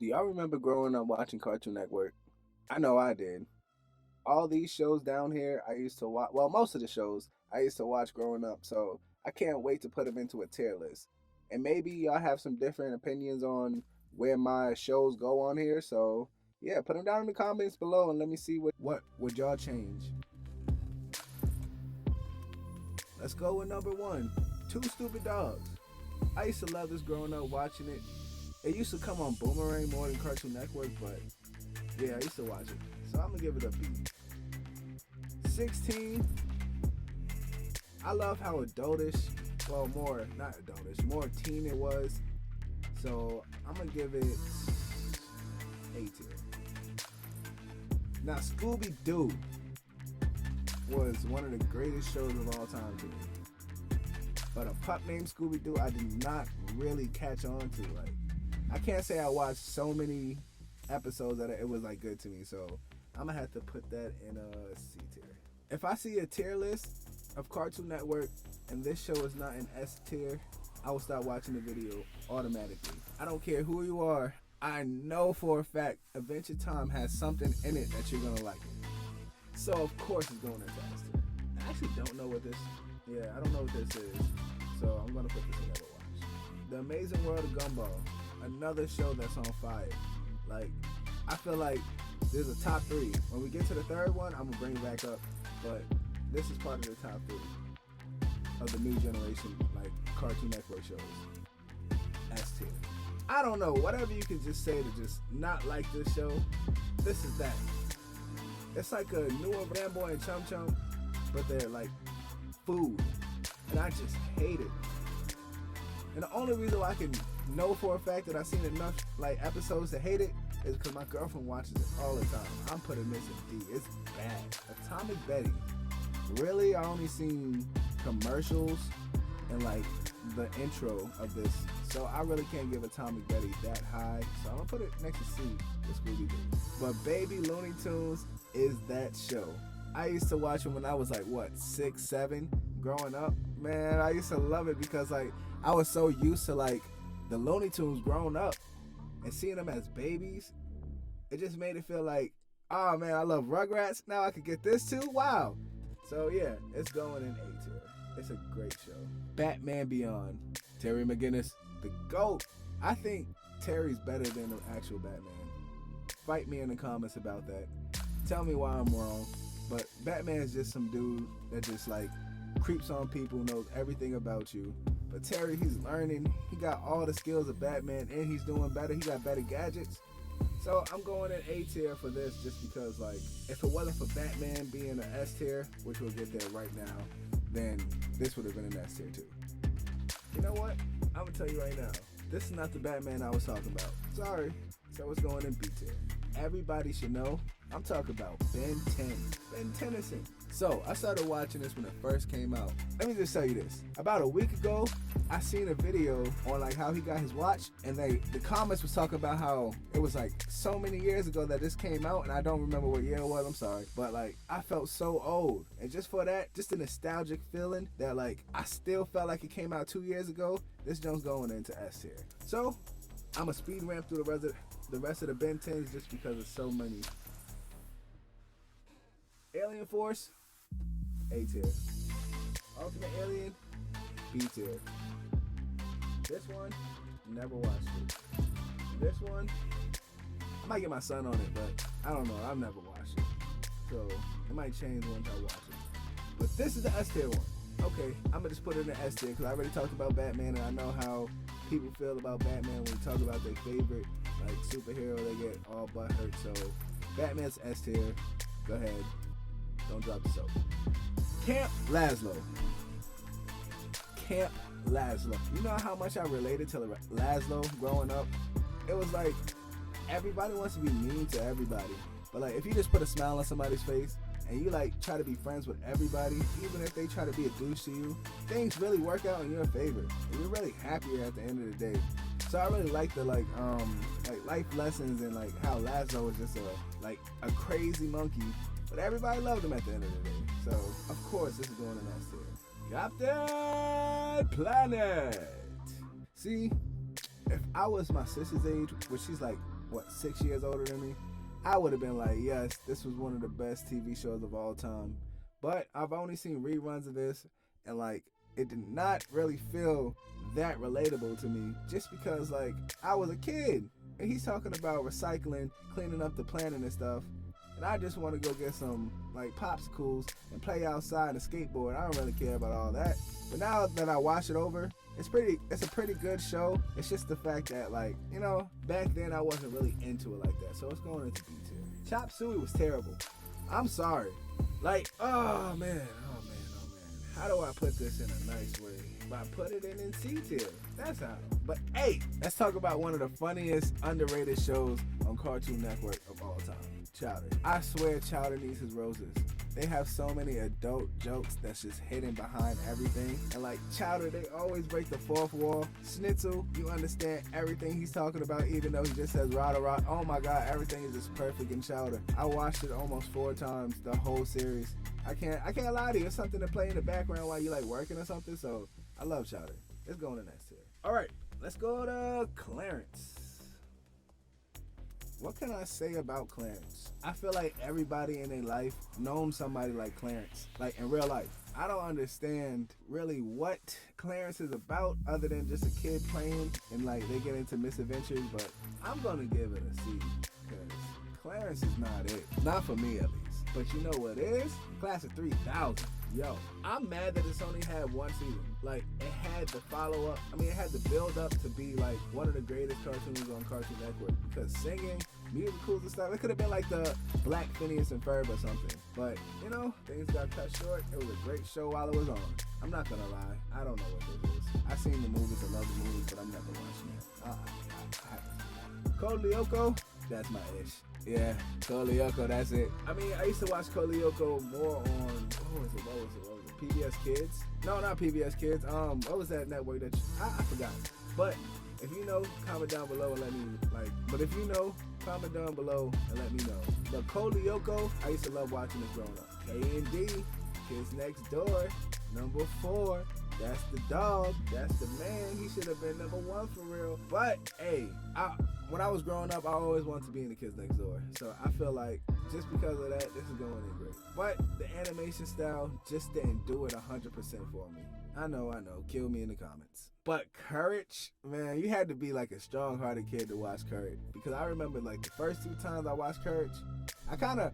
Do y'all remember growing up watching Cartoon Network? I know I did. All these shows down here I used to watch. Well, most of the shows I used to watch growing up. So I can't wait to put them into a tier list. And maybe y'all have some different opinions on where my shows go on here. So yeah, put them down in the comments below and let me see what would y'all change. Let's go with number one. Two Stupid Dogs. I used to love this growing up watching it. It used to come on Boomerang more than Cartoon Network, but yeah, I used to watch it. So I'm gonna give it a B. 16. I love how adultish, well, more, not adultish, more teen it was. So I'm gonna give it A tier. Now, Scooby Doo was one of the greatest shows of all time to me. But a pup named Scooby Doo, I did not really catch on to. Like, I can't say I watched so many episodes that it was like good to me. So I'm gonna have to put that in a C tier. If I see a tier list of Cartoon Network and this show is not an S tier, I will stop watching the video automatically. I don't care who you are. I know for a fact Adventure Time has something in it that you're gonna like. So of course it's going into S tier. I actually don't know what this. Yeah, I don't know what this is. So I'm gonna put this in Never Watch. The Amazing World of Gumball, another show that's on fire. Like, I feel like there's a top three. When we get to the third one, I'm gonna bring it back up. But this is part of the top three of the new generation, like Cartoon Network shows. S tier. I don't know, whatever you can just say to just not like this show, this is that. It's like a newer Rambo and Chum Chum, but they're like food. And I just hate it. And the only reason why I can know for a fact that I've seen enough like episodes to hate it is because my girlfriend watches it all the time. I'm putting this in D. It's bad. Atomic Betty. Really, I only seen commercials and like the intro of this. So I really can't give Atomic Betty that high. So I'm gonna put it next to C with Scooby Doo. But Baby Looney Tunes is that show. I used to watch it when I was like, what, 6, 7, growing up. Man, I used to love it because like I was so used to like the Looney Tunes growing up and seeing them as babies. It just made it feel like, oh man, I love Rugrats. Now I could get this too. Wow. So yeah, it's going in A tier. It's a great show. Batman Beyond. Terry McGinnis, the GOAT. I think Terry's better than the actual Batman. Fight me in the comments about that. Tell me why I'm wrong. But Batman is just some dude that just like creeps on people, knows everything about you. But Terry, he's learning. He got all the skills of Batman and he's doing better. He got better gadgets. So I'm going in A tier for this just because like if it wasn't for Batman being an S tier, which we'll get there right now, then this would have been an S tier too. You know what? I'm gonna tell you right now. This is not the Batman I was talking about. Sorry. So it's going in B tier. Everybody should know I'm talking about Ben 10. Ben Tennyson. So I started watching this when it first came out. Let me just tell you this. About a week ago, I seen a video on like how he got his watch, and the comments was talking about how it was like so many years ago that this came out, and I don't remember what year it was. I'm sorry, but like I felt so old, and just for that, just a nostalgic feeling that like I still felt like it came out 2 years ago. This joint's going into S tier. So I'm a speed ramp through the rest of the Ben 10s just because of so many. Alien Force, A tier. Ultimate Alien, B tier. This one, never watched it. This one, I might get my son on it, but I don't know. I've never watched it. So it might change once I watch it. But this is the S tier one. Okay, I'm gonna just put it in the S tier because I already talked about Batman and I know how people feel about Batman when we talk about their favorite like superhero. They get all butthurt. So Batman's S tier. Go ahead. Don't drop the soap. Camp Lazlo. Camp Lazlo. You know how much I related to Lazlo growing up? It was like everybody wants to be mean to everybody. But like if you just put a smile on somebody's face and you like try to be friends with everybody, even if they try to be a douche to you, things really work out in your favor. And you're really happier at the end of the day. So I really like the like life lessons and like how Lazlo was just a crazy monkey. But everybody loved him at the end of the day. So, of course, this is going in S tier. Captain Planet. See, if I was my sister's age, which she's like what, 6 years older than me, I would have been like, yes, this was one of the best TV shows of all time. But I've only seen reruns of this, and like, it did not really feel that relatable to me, just because like I was a kid and he's talking about recycling, cleaning up the planet and stuff, and I just want to go get some like popsicles and play outside and skateboard. I don't really care about all that. But now that I watch it over, it's a pretty good show. It's just the fact that, like, you know, back then I wasn't really into it like that, so it's going into B tier. Chop Suey was terrible. I'm sorry. Like, oh man. How do I put this in a nice way? By putting it in C tier. That's how. But hey, let's talk about one of the funniest, underrated shows on Cartoon Network of all time. Chowder. I swear Chowder needs his roses. They have so many adult jokes that's just hidden behind everything. And like Chowder, they always break the fourth wall. Schnitzel, you understand everything he's talking about, even though he just says rah rah. Oh my god, everything is just perfect in Chowder. I watched it almost 4 times, the whole series. I can't lie to you. It's something to play in the background while you like working or something. So I love Chowder. It's going to next tier. All right, let's go to Clarence. What can I say about Clarence? I feel like everybody in their life known somebody like Clarence, like in real life. I don't understand really what Clarence is about other than just a kid playing and like they get into misadventures, but I'm gonna give it a C because Clarence is not it. Not for me at least. But you know what is? Class of 3000. Yo, I'm mad that it's only had 1 season. Like, it had the follow-up. I mean, it had the build-up to be, like, one of the greatest cartoons on Cartoon Network. Because singing, musicals and stuff, it could have been like the Black Phineas and Ferb or something. But, you know, things got cut short. It was a great show while it was on. I'm not gonna lie. I don't know what this is. I've seen the movies, I love the movies, but I'm never watching it. Code Lyoko, that's my ish. Yeah, Code Lyoko, that's it. I mean, I used to watch Code Lyoko more on, what was it? PBS Kids? No, not PBS Kids. What was that network that I forgot. But if you know, comment down below and let me, comment down below and let me know. But Code Lyoko, I used to love watching this growing up. K&D, Kids Next Door, number 4. That's the dog. That's the man. He should have been number 1 for real. But hey, when I was growing up, I always wanted to be in the Kids Next Door. So I feel like just because of that, this is going in great. But the animation style just didn't do it 100% for me. I know. Kill me in the comments. But Courage, man, you had to be like a strong-hearted kid to watch Courage. Because I remember like the first 2 times I watched Courage, I kind of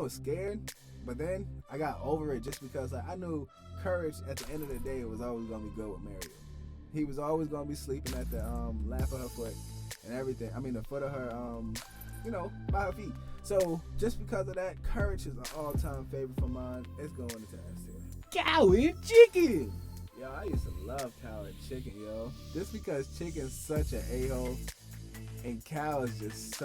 was scared. But then I got over it just because I knew Courage at the end of the day was always going to be good with Mario. He was always going to be sleeping at the lap of her foot and everything. I mean, the foot of her, by her feet. So just because of that, Courage is an all-time favorite for mine. It's going into S tier. Cow and Chicken. Yo, I used to love Cow and Chicken, yo. Just because Chicken's such an a-hole and Cow is just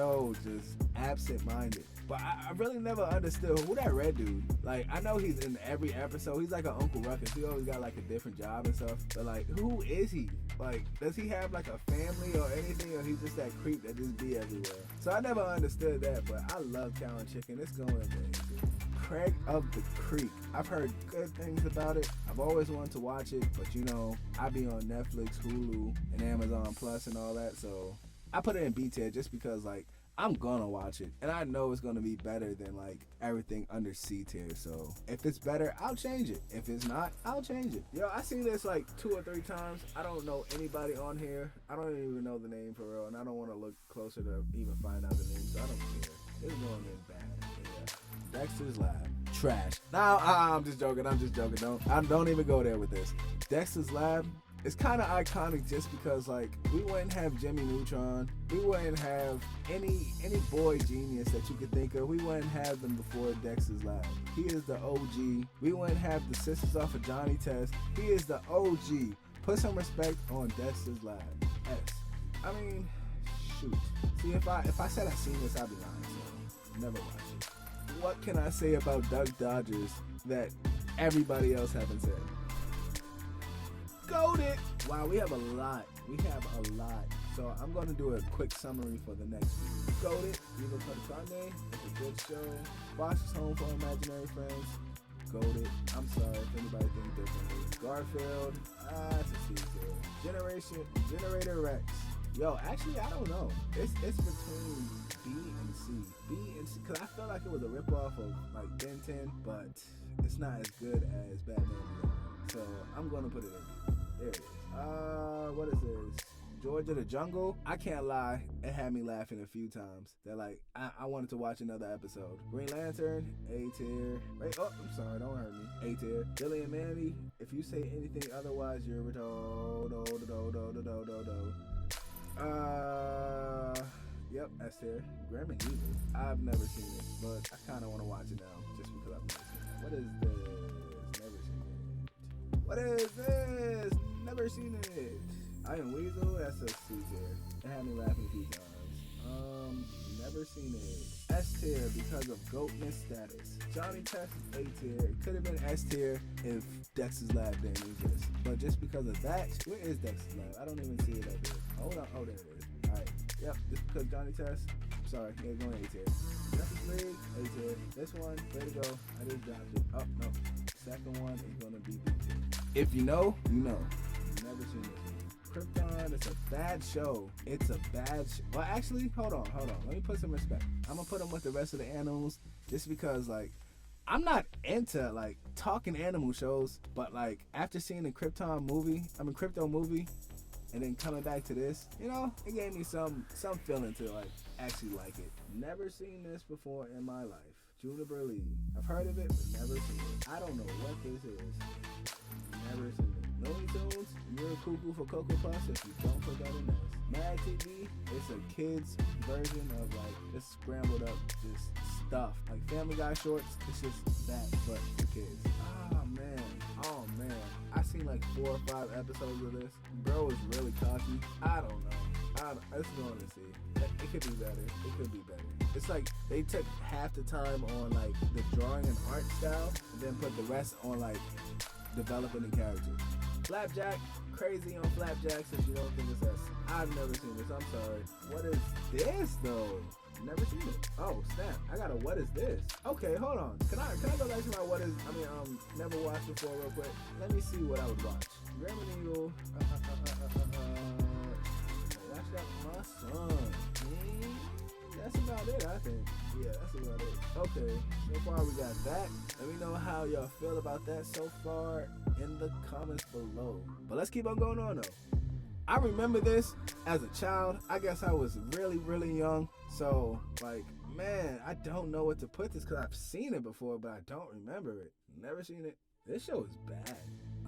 absent-minded. But I really never understood who that red dude. Like, I know he's in every episode. He's like an Uncle Ruckus. He always got like a different job and stuff. But like, who is he? Like, does he have like a family or anything? Or he's just that creep that just be everywhere? So I never understood that. But I love Cow and Chicken. It's going to Craig of the Creek. I've heard good things about it. I've always wanted to watch it. But you know, I be on Netflix, Hulu, and Amazon Plus and all that. So I put it in B tier just because like, I'm gonna watch it, and I know it's gonna be better than like everything under C tier. So if it's better, I'll change it. If it's not, I'll change it. Yo, I seen this like 2 or 3 times. I don't know anybody on here. I don't even know the name for real, and I don't want to look closer to even find out the name. So I don't care. It's going in bad. Yeah. Dexter's Lab, trash. Now I'm just joking. Don't even go there with this. Dexter's Lab. It's kind of iconic just because, like, we wouldn't have Jimmy Neutron. We wouldn't have any boy genius that you could think of. We wouldn't have them before Dexter's Lab. He is the OG. We wouldn't have the sisters off of Johnny Test. He is the OG. Put some respect on Dexter's Lab. S. I mean, shoot. See, if I said I seen this, I'd be lying. So never watched it. What can I say about Duck Dodgers that everybody else haven't said? Goated! Wow, we have a lot. So I'm going to do a quick summary for the next week. Goated, Viva Controne. It's a good show. Foster's Home for Imaginary Friends. Goated. I'm sorry if anybody thinks differently. Garfield. It's a C tier. Generator Rex. Yo, actually, I don't know. It's between B and C. B and C, because I felt like it was a ripoff of like Ben 10, but it's not as good as Batman Beyond. So I'm gonna put it in B. There it is. What is this? Georgia the Jungle. I can't lie, it had me laughing a few times. That like I wanted to watch another episode. Green Lantern, A tier. Wait, oh, I'm sorry, don't hurt me. A tier. Billy and Mandy. If you say anything otherwise, you're a retard. Yep, S tier. Graham and Evil. I've never seen it, but I kind of want to watch it now just because I've never seen it. What is this? Never seen it. What is this? Never seen it. I Am Weasel, that's a C tier. It had me laughing a few times. Never seen it. S tier because of goatness status. Johnny Test, A tier. It could have been S tier if Dexter's Lab didn't exist. But just because of that, where is Dexter's Lab? I don't even see it up here. Hold on, oh there it is. Alright, yep, just because Johnny Test. Sorry, it's going A tier. Justice League, A tier. This one, way to go. I just dropped it. Oh, no. Second one is gonna be B tier. If you know, you know. Never seen this one. Krypton, it's a bad show. It's a bad well, actually, hold on. Let me put some respect. I'm gonna put them with the rest of the animals just because, like, I'm not into, like, talking animal shows, but, like, after seeing the Crypto movie, and then coming back to this, you know, it gave me some feeling to, like, actually like it. Never seen this before in my life. Juniper Lee. I've heard of it, but never seen it. I don't know what this is. Never seen it. Looney Tunes, you're cuckoo for Cocoa Puffs if you don't put that in this. Mad TV, it's a kid's version of like just scrambled up just stuff. Like Family Guy shorts, it's just that, but for kids. Oh man. I seen like 4 or 5 episodes of this. Bro is really cocky. I don't know. It's going to see. It could be better. It could be better. It's like they took half the time on like the drawing and art style, and then put the rest on like developing the characters. Flapjack, crazy on Flapjacks if you don't think it's us. I've never seen this, I'm sorry. What is this though? Never seen it. Oh snap, I got a what is this? Okay, hold on. Can I go back to my never watched before real quick? Let me see what I would watch. Graham and Eagle. Watch that for my son. That's about it, I think. Yeah, that's about it. Okay, so far we got that. Let me know how y'all feel about that so far in the comments below. But let's keep on going on though. I remember this as a child. I guess I was really, really young. So, like, man, I don't know what to put this because I've seen it before, but I don't remember it. Never seen it. This show is bad.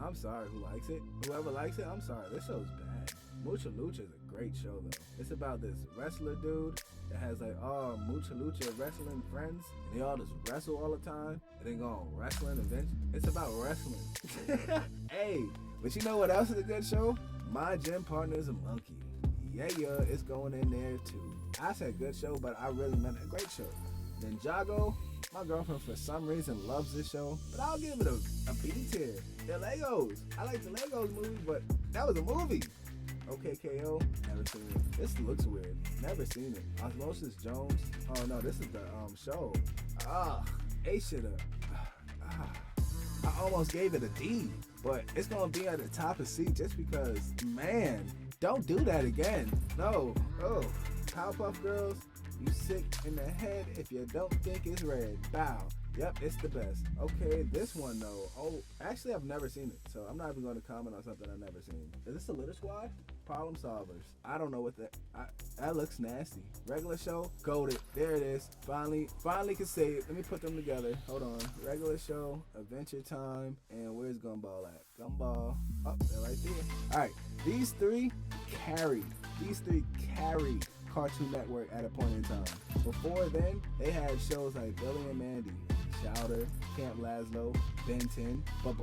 I'm sorry who likes it. Whoever likes it, I'm sorry. This show is bad. Mucha Lucha is a great show though. It's about this wrestler dude that has like Mucha Lucha wrestling friends, and they all just wrestle all the time, and then go on wrestling events. It's about wrestling. Hey, but you know what else is a good show? My Gym Partner is a Monkey. Yeah, it's going in there too. I said good show, but I really meant a great show. Then Jago, my girlfriend for some reason loves this show, but I'll give it a B tier. The Legos. I like the Legos movie, but that was a movie. OKKO, never seen it. This looks weird. Never seen it. Osmosis Jones. Oh no, this is the show. A shoulda. I almost gave it a D, but it's gonna be at the top of C just because, man, don't do that again. No. Oh, Powerpuff Girls, you sick in the head if you don't think it's red. Bow. Yep, it's the best. Okay, this one though. Oh, actually I've never seen it, so I'm not even going to comment on something I've never seen. Is this a Litter Squad? Problem Solvers. I don't know what that looks nasty. Regular show, goated. There it is. Finally can say it. Let me put them together. Hold on. Regular show, Adventure Time, and where's Gumball at? Gumball. Oh, they're right there. All right, these three carried Cartoon Network at a point in time. Before then, they had shows like Billy and Mandy, Chowder, Camp Lazlo, Ben 10. But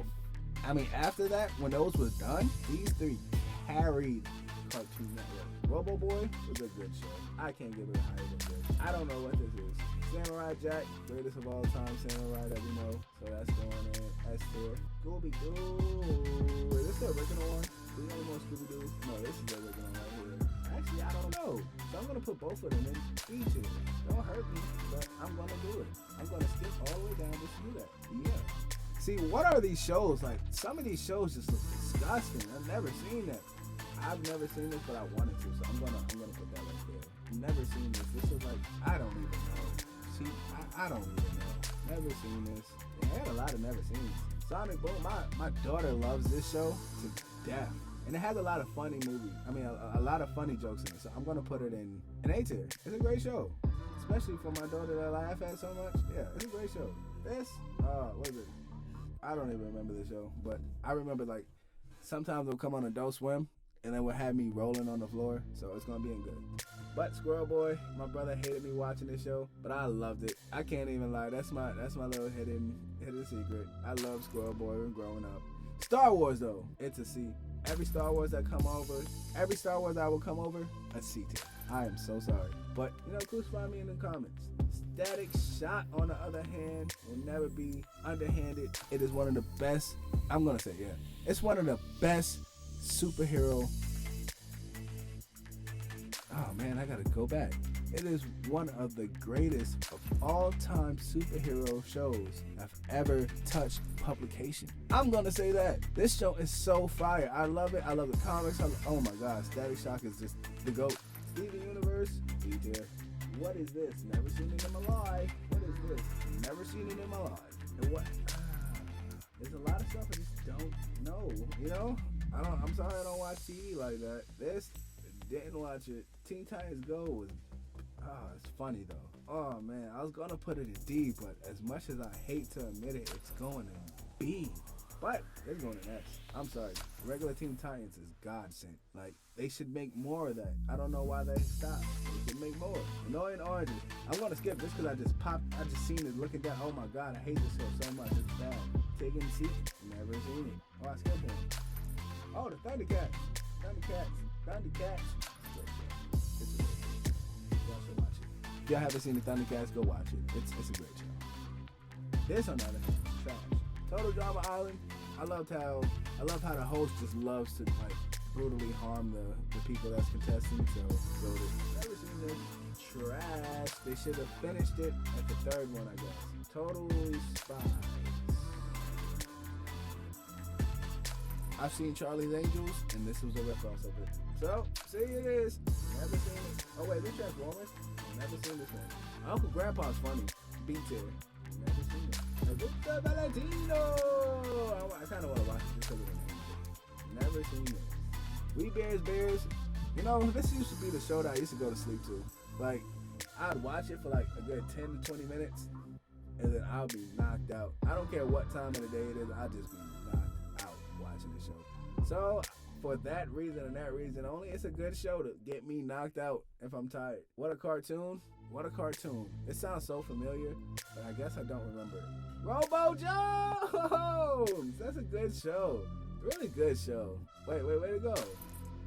after that, when those was done, these three carried Cartoon Network. Robo Boy was a good show. I can't give it a higher than good. I don't know what this is. Samurai Jack, greatest of all time samurai that we know. So that's going in S tier. Scooby-Doo. Is this the original one? Do you know more Scooby-Doo? No, this is the original right here. Actually, I don't know. So I'm going to put both of them in B tier. Don't hurt me, but I'm going to do it. I'm going to skip all the way down just to do that. Yeah. See, what are these shows? Like, some of these shows just look disgusting. I've never seen that. I've never seen this, but I wanted to, so I'm gonna put that right there. Never seen this. This is like, I don't even know. See, I don't even know. Never seen this. I had a lot of never seen. Sonic Boom. My daughter loves this show to death, and it has a lot of funny movies. I mean, a lot of funny jokes in it. So I'm gonna put it in an A tier. It's a great show, especially for my daughter that I laugh at so much. Yeah, it's a great show. This, what is it? I don't even remember the show, but I remember like sometimes it'll come on Adult Swim, and then would have me rolling on the floor. So it's gonna be in good. But Squirrel Boy, my brother hated me watching this show, but I loved it. I can't even lie. That's my little hidden secret. I love Squirrel Boy growing up. Star Wars though, it's a C. Every Star Wars that come over, every Star Wars that will come over, a C tier. I am so sorry. But crucify me in the comments. Static Shock, on the other hand, will never be underhanded. It is one of the best. I'm gonna say it's one of the best superhero. Oh man, I gotta go back. It is one of the greatest of all-time superhero shows I've ever touched publication. I'm gonna say that. This show is so fire. I love it. I love the comics. Oh my God, Static Shock is just the GOAT. Steven Universe, B tier. What is this? Never seen it in my life. What is this? Never seen it in my life. And what? There's a lot of stuff I just don't know. I'm sorry I don't watch TV like that. This, didn't watch it. Teen Titans Go was, it's funny though. Oh man, I was gonna put it in D, but as much as I hate to admit it, it's going in B. But it's going in S. I'm sorry. Regular Teen Titans is godsend. Like, they should make more of that. I don't know why they stopped. They should make more. Annoying Oranges. I'm gonna skip this because I just seen it looking down. Oh my God, I hate this show so much. It's bad. Taking Seat. Never seen it. Oh, I skipped one. Oh, the Thundercats. Thundercats. It's a great show. Y'all should watch it. If y'all haven't seen the Thundercats, go watch it. It's a great show. This on the other hand, trash. Total Drama Island. I love how the host just loves to like brutally harm the people that's contesting. So never seen this. Trash. They should have finished it at the third one, I guess. Total Spies. I've seen Charlie's Angels, and this was a ripoff of it. So, see it is. Never seen it. Oh wait, this Transformers. Never seen this one. Uncle Grandpa's funny. B tier. Never seen it. Victor Valentino. I kind of want to watch it just because of the name. Never seen it. We Bears. This used to be the show that I used to go to sleep to. Like, I'd watch it for like a good 10 to 20 minutes, and then I'll be knocked out. I don't care what time of the day it is. I'll just be knocked out watching the show. So, for that reason and that reason only, it's a good show to get me knocked out if I'm tired. What a cartoon. It sounds so familiar, but I guess I don't remember it. Robo Jones! That's a good show. Really good show. Wait, way to go.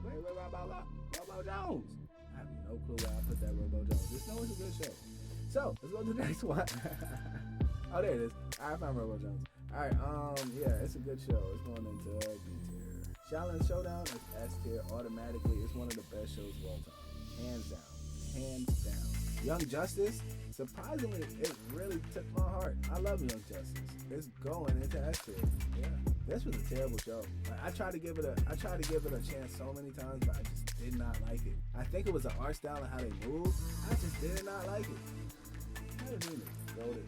Wait, Robo Jones. I have no clue why I put that Robo Jones. Just know it's a good show. So, let's go to the next one. Oh, there it is. I found Robo Jones. Alright, it's a good show. It's going into B tier. Shaolin Showdown is S tier automatically. It's one of the best shows of all time. Hands down. Young Justice, surprisingly, it really took my heart. I love Young Justice. It's going into S tier. Yeah, this was a terrible show. Like, I tried to give it a chance so many times, but I just did not like it. I think it was the art style and how they move. I just did not like it. Never seen it. Goated.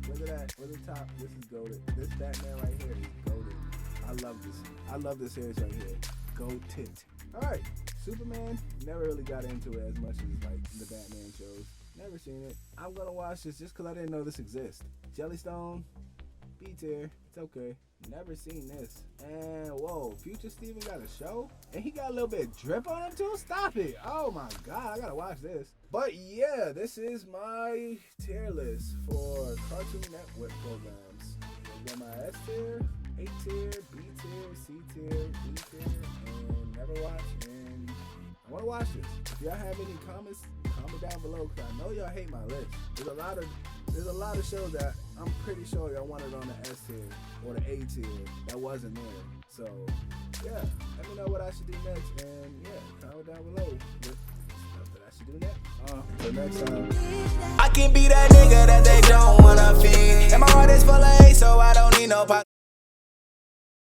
Look at that. Look at the top. This is goated. This Batman right here is goated. I love this series right here. Goated. All right. Superman, never really got into it as much as like the Batman shows. Never seen it. I'm gonna watch this just because I didn't know this exists. Jellystone, B tier. It's okay. Never seen this. And whoa, Future Steven got a show? And he got a little bit of drip on him too? Stop it. Oh my God, I gotta watch this. But yeah, this is my tier list for Cartoon Network programs. Got my S tier, A tier, B tier, C tier, D tier, and never watch. And I want to watch this. If y'all have any comments, comment down below, because I know y'all hate my list. There's a lot of shows that I'm pretty sure y'all wanted on the S tier or the A tier that wasn't there. So yeah, let me know what I should do next, and yeah, comment down below what stuff that I should do next. Till next time. I can be that nigga that they don't wanna feed, and my heart is full of hate, so I don't need no